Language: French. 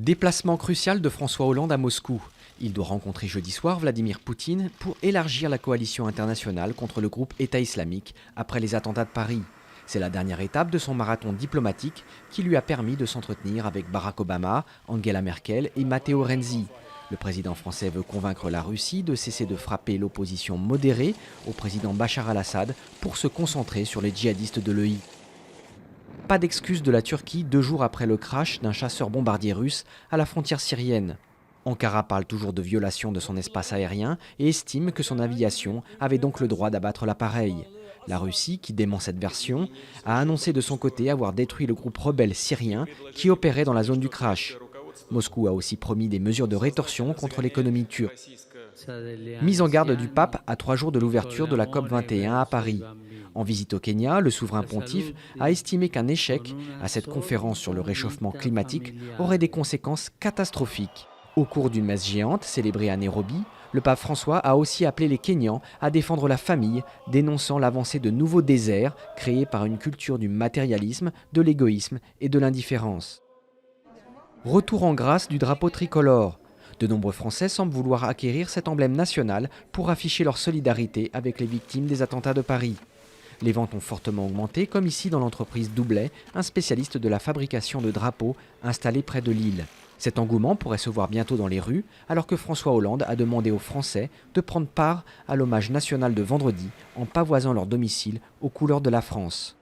Déplacement crucial de François Hollande à Moscou. Il doit rencontrer jeudi soir Vladimir Poutine pour élargir la coalition internationale contre le groupe État islamique après les attentats de Paris. C'est la dernière étape de son marathon diplomatique qui lui a permis de s'entretenir avec Barack Obama, Angela Merkel et Matteo Renzi. Le président français veut convaincre la Russie de cesser de frapper l'opposition modérée au président Bachar al-Assad pour se concentrer sur les djihadistes de l'EI. Pas d'excuse de la Turquie 2 jours après le crash d'un chasseur bombardier russe à la frontière syrienne. Ankara parle toujours de violation de son espace aérien et estime que son aviation avait donc le droit d'abattre l'appareil. La Russie, qui dément cette version, a annoncé de son côté avoir détruit le groupe rebelle syrien qui opérait dans la zone du crash. Moscou a aussi promis des mesures de rétorsion contre l'économie turque. Mise en garde du pape à 3 jours de l'ouverture de la COP21 à Paris. En visite au Kenya, le souverain pontife a estimé qu'un échec à cette conférence sur le réchauffement climatique aurait des conséquences catastrophiques. Au cours d'une messe géante célébrée à Nairobi, le pape François a aussi appelé les Kenyans à défendre la famille, dénonçant l'avancée de nouveaux déserts créés par une culture du matérialisme, de l'égoïsme et de l'indifférence. Retour en grâce du drapeau tricolore. De nombreux Français semblent vouloir acquérir cet emblème national pour afficher leur solidarité avec les victimes des attentats de Paris. Les ventes ont fortement augmenté, comme ici dans l'entreprise Doublet, un spécialiste de la fabrication de drapeaux installé près de Lille. Cet engouement pourrait se voir bientôt dans les rues, alors que François Hollande a demandé aux Français de prendre part à l'hommage national de vendredi en pavoisant leur domicile aux couleurs de la France.